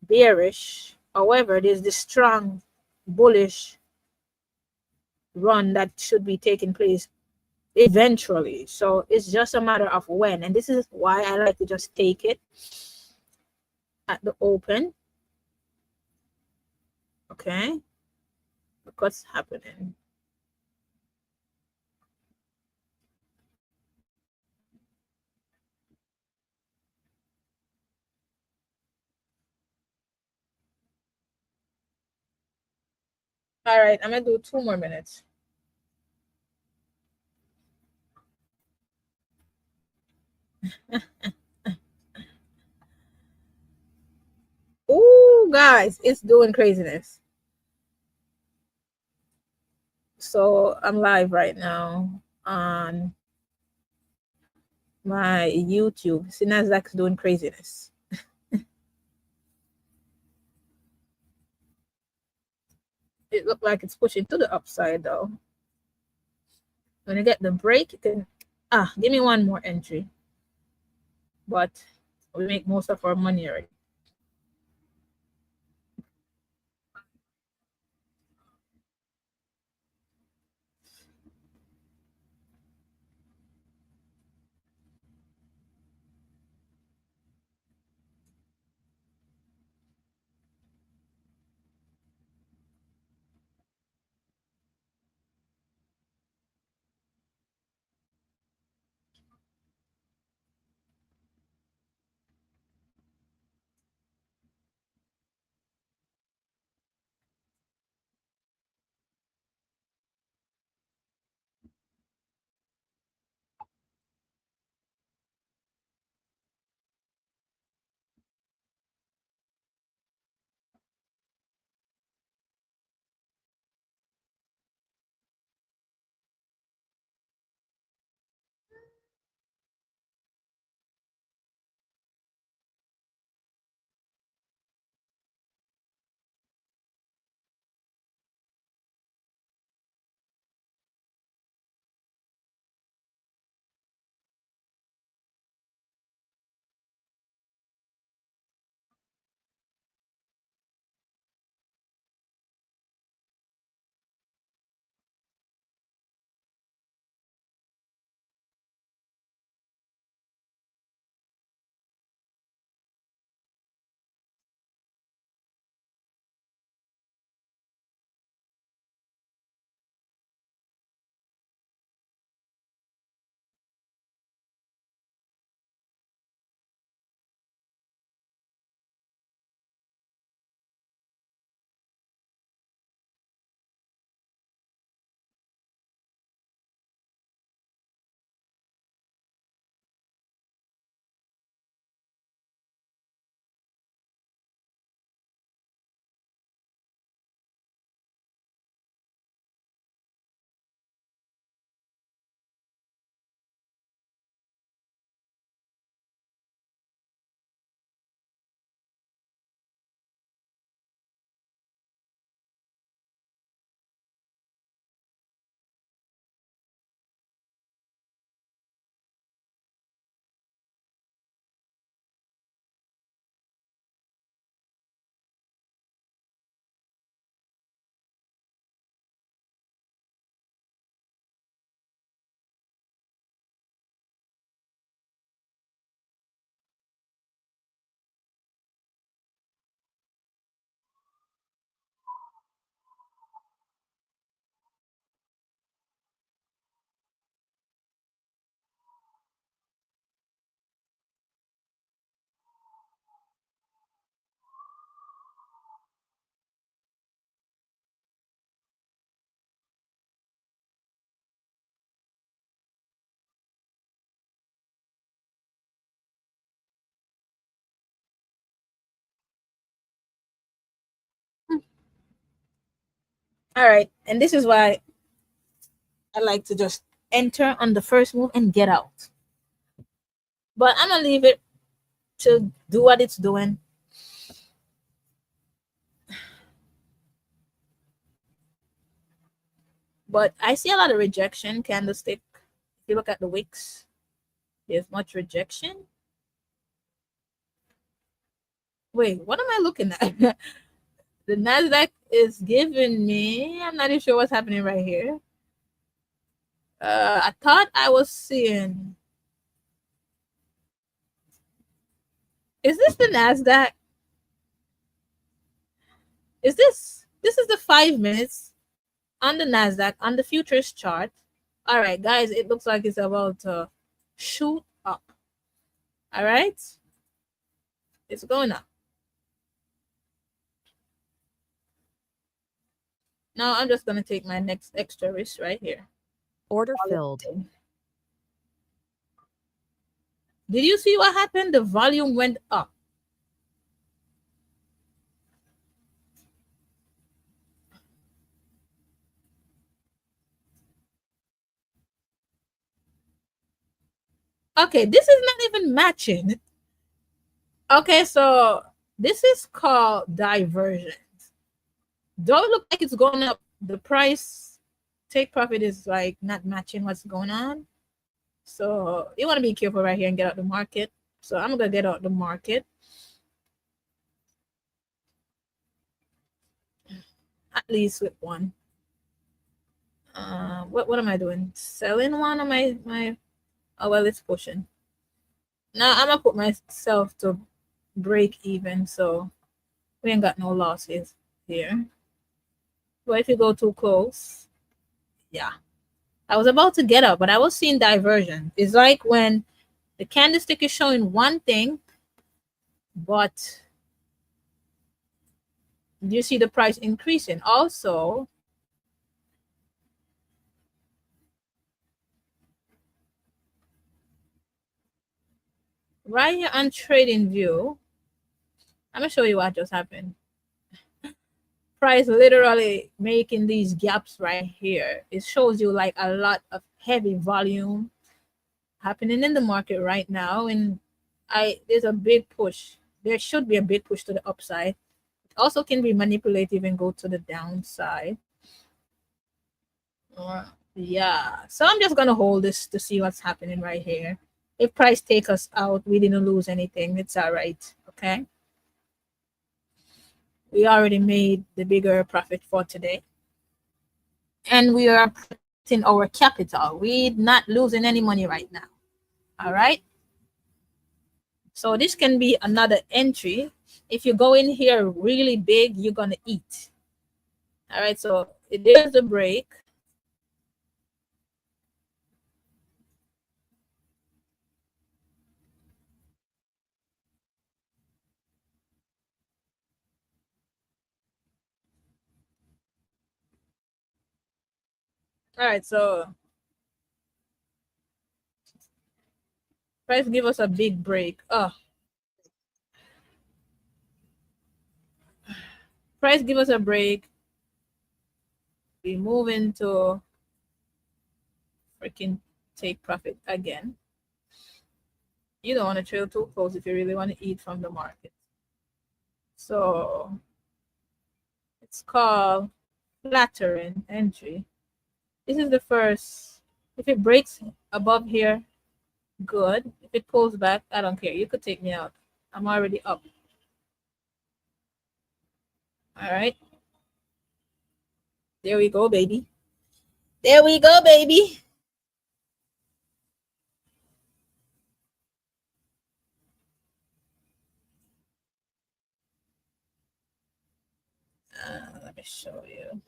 bearish. However, there's this strong bullish run that should be taking place eventually. So it's just a matter of when. And this is why I like to just take it at the open. Okay. Look what's happening. All right, I'm gonna do 2 more minutes. Oh, guys, it's doing craziness. So I'm live right now on my YouTube. See, Nasdaq's doing craziness. It looked like it's pushing to the upside though. When you get the break, you can give me one more entry. But we make most of our money already. All right, and this is why I like to just enter on the first move and get out. But I'm gonna leave it to do what it's doing. But I see a lot of rejection candlestick. If you look at the wicks, there's much rejection. Wait, what am I looking at? The Nasdaq is giving me. I'm not even sure what's happening right here. I thought I was seeing. Is this the Nasdaq? Is this? This is the 5 minutes on the Nasdaq on the futures chart. All right, guys, it looks like it's about to shoot up. All right, it's going up. Now I'm just gonna take my next extra risk right here. Order filled. Did you see what happened? The volume went up. Okay, this is not even matching. Okay, so this is called diversion. Don't look like it's going up. The price take profit is like not matching what's going on. So you want to be careful right here and get out the market. So I'm gonna get out the market. At least with one. What am I doing? Selling one of my oh well, it's pushing. Now I'm gonna put myself to break even, so we ain't got no losses here. But if you go too close, yeah. I was about to get up, but I was seeing diversion. It's like when the candlestick is showing one thing, but you see the price increasing. Also, right here on trading view, I'm gonna show you what just happened. Price literally making these gaps right here. It shows you like a lot of heavy volume happening in the market right now, and there's a big push. There should be a big push to the upside. It also can be manipulative and go to the downside. Yeah, so I'm just gonna hold this to see what's happening right here. If price take us out, we didn't lose anything. It's all right. Okay, we already made the bigger profit for today, and we are protecting our capital. We're not losing any money right now. All right. So this can be another entry. If you go in here really big, you're gonna eat. All right. So there's the break. All right. So price give us a big break. Oh, price give us a break. We move into freaking take profit again. You don't want to trail too close if you really want to eat from the market. So it's called flattering entry. This is the first. If it breaks above here, good. If it pulls back, I don't care. You could take me out. I'm already up. All right. There we go, baby. There we go, baby. Let me show you.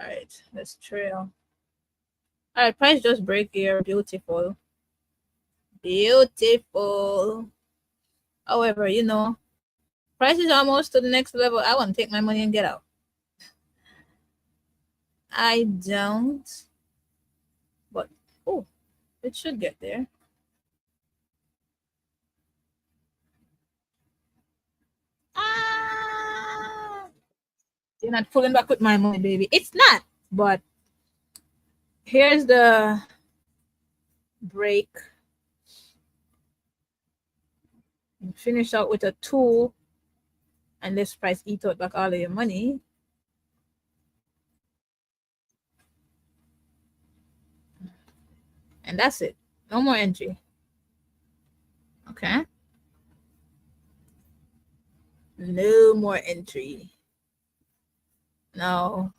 All right, let's trail. All right, price just break here. Beautiful. Beautiful. However, price is almost to the next level. I want to take my money and get out. I don't. But, oh, it should get there. Ah! You're not pulling back with my money, baby. It's not. But here's the break. Finish out with a 2. And this price eat out back all of your money. And that's it. No more entry. Okay. No more entry. Now,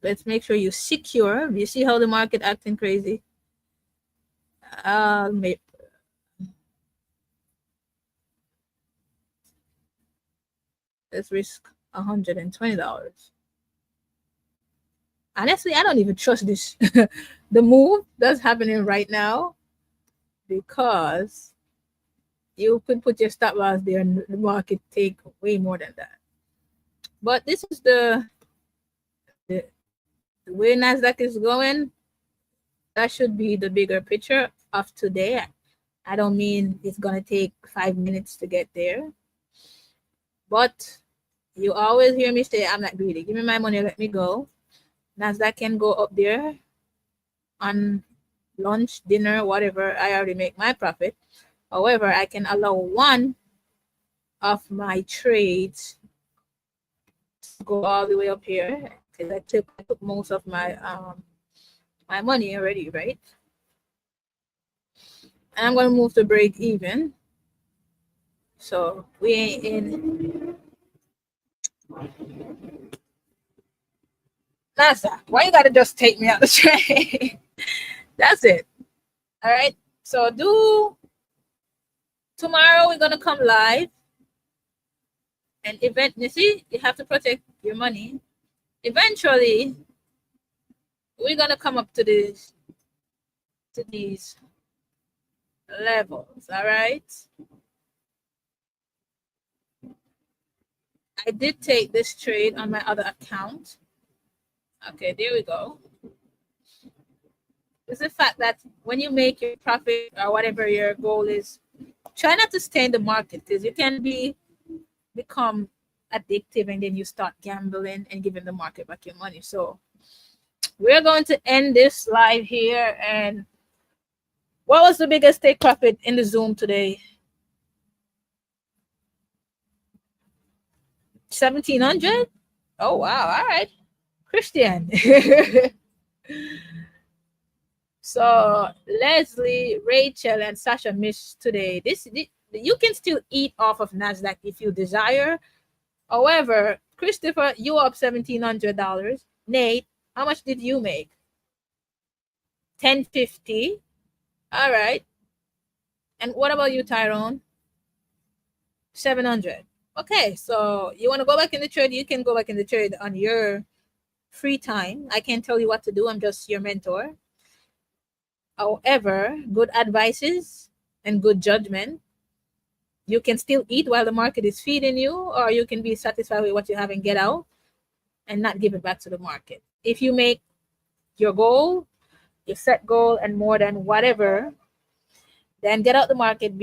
let's make sure you secure. You see how the market acting crazy? Let's risk $120. Honestly, I don't even trust this. The move that's happening right now, because you could put your stop loss there and the market take way more than that. But this is the way Nasdaq is going. That should be the bigger picture of today. I don't mean it's gonna take 5 minutes to get there, but you always hear me say I'm not greedy. Give me my money, let me go. Nasdaq can go up there on lunch, dinner, whatever. I already make my profit. However, I can allow one of my trades to go all the way up here because I took most of my my money already, right? And I'm gonna move to break even. So we ain't in Nasdaq. Why you gotta just take me out the trade? That's it. All right. So tomorrow we're gonna come live. And you see, you have to protect your money. Eventually, we're gonna come up to these levels. All right. I did take this trade on my other account. Okay, there we go. It's the fact that when you make your profit or whatever your goal is, try not to stay in the market because you can become addictive and then you start gambling and giving the market back your money. So we're going to end this live here. And what was the biggest take profit in the Zoom today? 1,700? Oh wow! All right, Christian. So Leslie, Rachel, and Sasha missed today. You can still eat off of Nasdaq if you desire. However, Christopher, you up $1,700. Nate, how much did you make? 1050. All right. And what about you, Tyrone? 700. Okay, so you want to go back in the trade? You can go back in the trade on your free time. I can't tell you what to do. I'm just your mentor. However, good advices and good judgment. You can still eat while the market is feeding you, or you can be satisfied with what you have and get out and not give it back to the market. If you make your goal, your set goal, and more than whatever, then get out the market.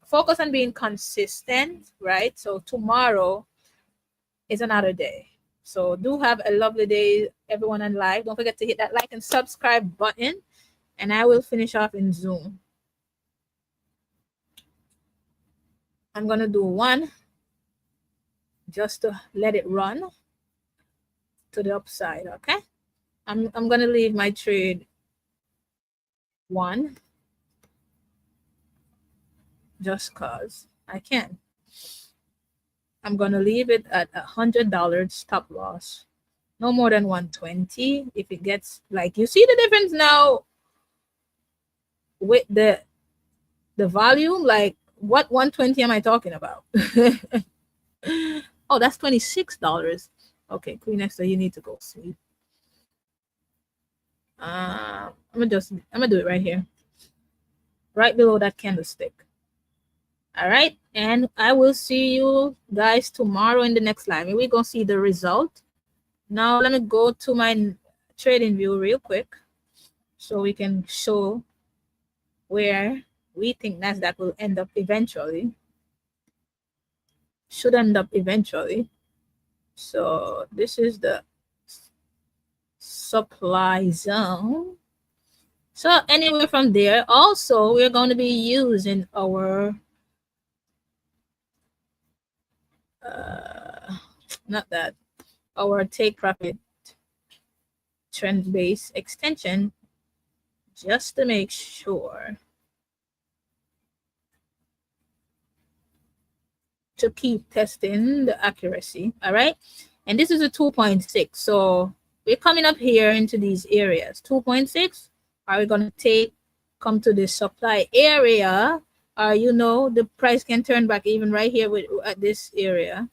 Focus on being consistent, right? So tomorrow is another day. So do have a lovely day, everyone on live. Don't forget to hit that like and subscribe button, and I will finish off in Zoom. I'm gonna do one just to let it run to the upside. Okay, I'm gonna leave my trade 1 just cause I can. I'm gonna leave it at $100 stop loss, no more than 120. If it gets, like, you see the difference now with the volume, like what 120 am I talking about? Oh, that's $26. Okay, Queen-Esther, you need to go sleep. I'm gonna do it right here, right below that candlestick. All right, and I will see you guys tomorrow in the next live. And we're gonna see the result. Now let me go to my trading view real quick so we can show where we think Nasdaq will end up eventually. Should end up eventually. So this is the supply zone. So anywhere from there, also we're going to be using our not that, our take profit trend base extension, just to make sure to keep testing the accuracy. All right, and this is a 2.6, so we're coming up here into these areas. 2.6, are we going to come to the supply area? You know, the price can turn back even right here at this area,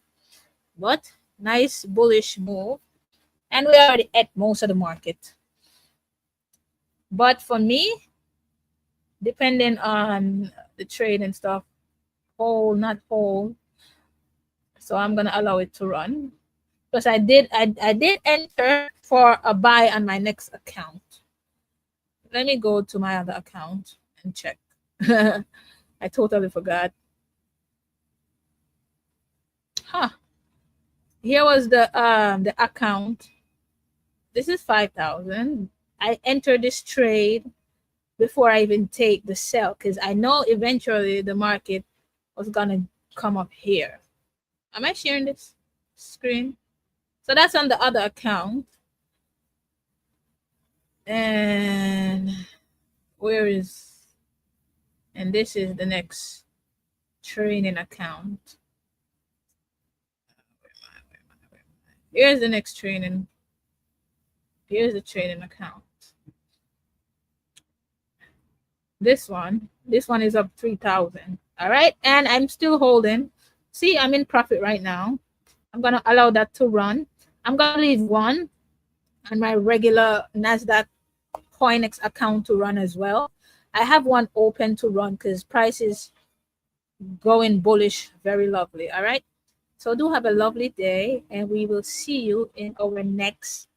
but nice bullish move, and we're already at most of the market. But for me, depending on the trade and stuff, hold not hold, so I'm gonna allow it to run, because I did enter for a buy on my next account. Let me go to my other account and check. I totally forgot. Here was the account. This is 5,000. I entered this trade before I even take the sell, because I know eventually the market was gonna come up here. Am I sharing this screen? So that's on the other account. And and this is the next trading account. Here's the next trading. Here's the trading account. This one is up 3,000. All right, and I'm still holding. See, I'm in profit right now. I'm gonna allow that to run. I'm gonna leave one on my regular Nasdaq Coinex account to run as well. I have one open to run because price is going bullish, very lovely. All right, so do have a lovely day, and we will see you in our next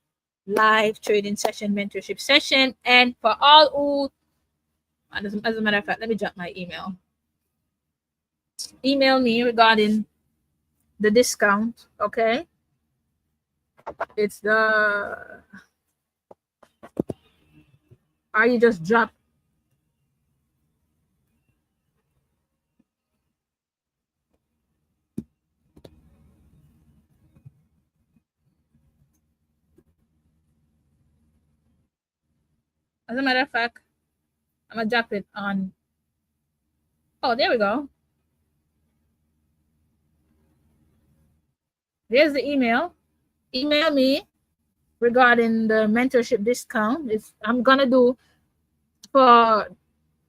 live trading session, mentorship session. And for all who, as a matter of fact, let me drop my email. Email me regarding the discount. Okay, it's the, or you just drop as a matter of fact, I'm gonna drop it on. Oh, there we go. There's the email. Email me regarding the mentorship discount. I'm gonna do for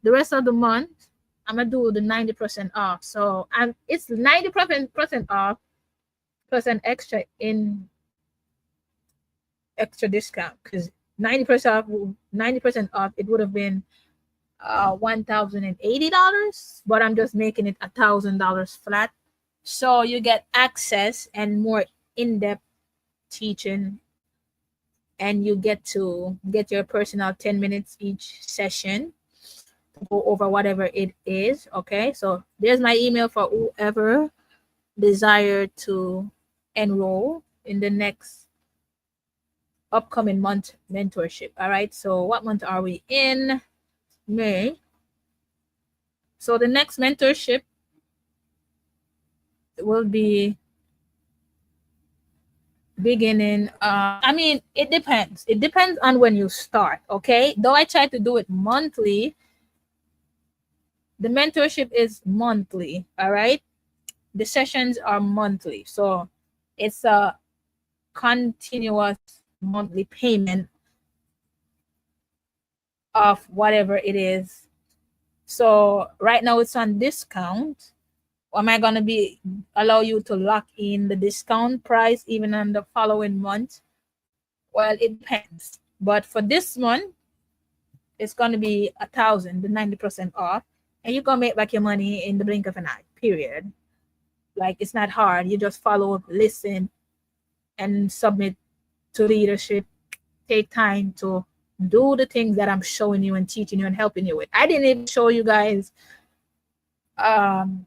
the rest of the month. I'm gonna do the 90% off. So it's 90% off plus an extra discount, because 90% off, it would have been $1,080, but I'm just making it $1,000 flat. So you get access and more in-depth teaching, and you get to get your personal 10 minutes each session to go over whatever it is. Okay, so there's my email for whoever desire to enroll in the next upcoming month mentorship. All right, so what month are we in? May. So the next mentorship will be beginning, I mean, it depends on when you start. Okay, though I try to do it monthly, the mentorship is monthly. All right, the sessions are monthly, so it's a continuous monthly payment of whatever it is. So right now it's on discount. Am I going to be allow you to lock in the discount price even on the following month? Well, it depends. But for this one, it's gonna be 1,000, the 90% off, and you're gonna make back your money in the blink of an eye. Period. Like it's not hard. You just follow up, listen, and submit to leadership. Take time to do the things that I'm showing you and teaching you and helping you with. I didn't even show you guys um,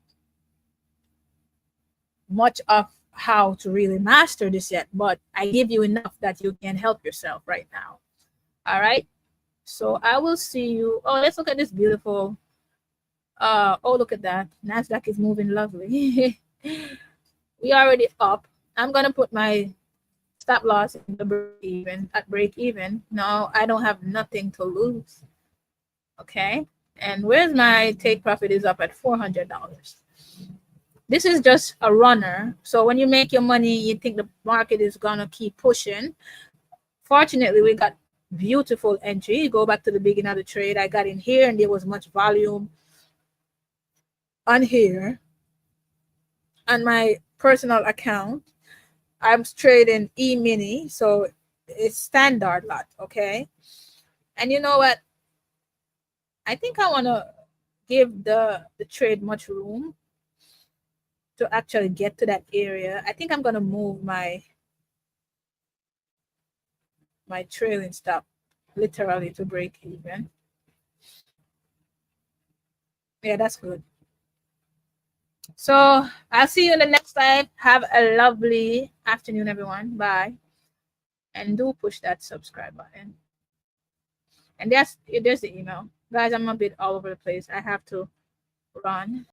much of how to really master this yet, but I give you enough that you can help yourself right now. All right. So I will see you. Oh, let's look at this beautiful. Oh, look at that. NASDAQ is moving lovely. We already up. I'm gonna put my stop loss in the break even at break even. Now I don't have nothing to lose. Okay. And where's my take profit is up at $400. This is just a runner. So when you make your money, you think the market is gonna keep pushing. Fortunately, we got beautiful entry. Go back to the beginning of the trade. I got in here and there was much volume on here on my personal account. I'm trading E-mini, so it's standard lot, okay? And you know what? I think I want to give the trade much room to actually get to that area. I think I'm going to move my trailing stop literally to break even. Yeah, that's good. So I'll see you in the next live. Have a lovely afternoon, everyone. Bye. And do push that subscribe button. And there's the email. Guys, I'm a bit all over the place. I have to run.